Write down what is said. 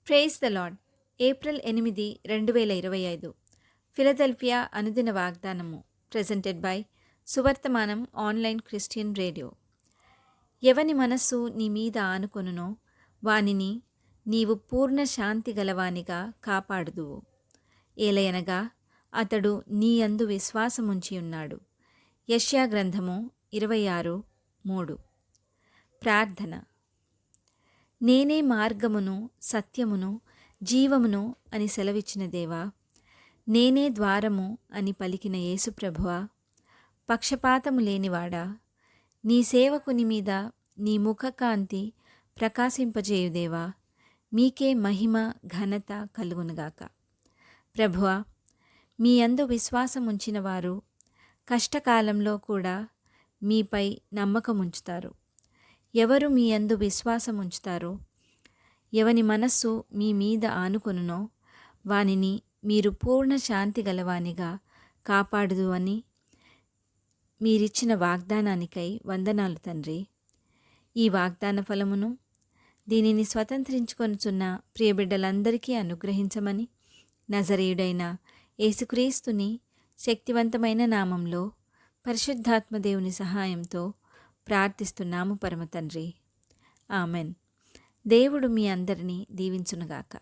Praise the lord. April 8, 2025 Philadelphia అనుదిన వాగ్దానము presented by Suvarthamanam online Christian radio. ఎవని మనస్సు నీ మీద ఆనుకొనునో వానిని నీవు పూర్ణ శాంతి గలవానిగా కాపాడుదువు. ఏలయనగా అతడు నీ యందు విశ్వాసముంచి ఉన్నాడు. యెషయా గ్రంథము 26:3. ప్రార్థన. నేనే మార్గమును, సత్యమును, జీవమును అని సెలవిచ్చిన దేవా, నేనే ద్వారము అని పలికిన యేసుప్రభువా, పక్షపాతము లేనివాడా, నీ సేవకుని మీద నీ ముఖకాంతి ప్రకాశింపజేయుదేవా, మీకే మహిమ ఘనత కలుగునుగాక. ప్రభువా, మీ యందు విశ్వాసముంచిన వారు కష్టకాలంలో కూడా మీపై నమ్మకముంచుతారు. ఎవరు మీ యందు విశ్వాసముంచుతారో, ఎవని మనస్సు మీ మీద ఆనుకొనునో వానిని మీరు పూర్ణ శాంతి గలవానిగా కాపాడుదు అని మీరిచ్చిన వాగ్దానానికై వందనాలు తండ్రి. ఈ వాగ్దాన ఫలమును దీనిని స్వతంత్రించుకొనుచున్న ప్రియబిడ్డలందరికీ అనుగ్రహించమని నజరేయుడైన యేసుక్రీస్తుని శక్తివంతమైన నామంలో పరిశుద్ధాత్మ దేవుని సహాయంతో ప్రార్థిస్తున్నాము పరమ తండ్రి. ఆమెన్. దేవుడు మీ అందరినీ దీవించునుగాక.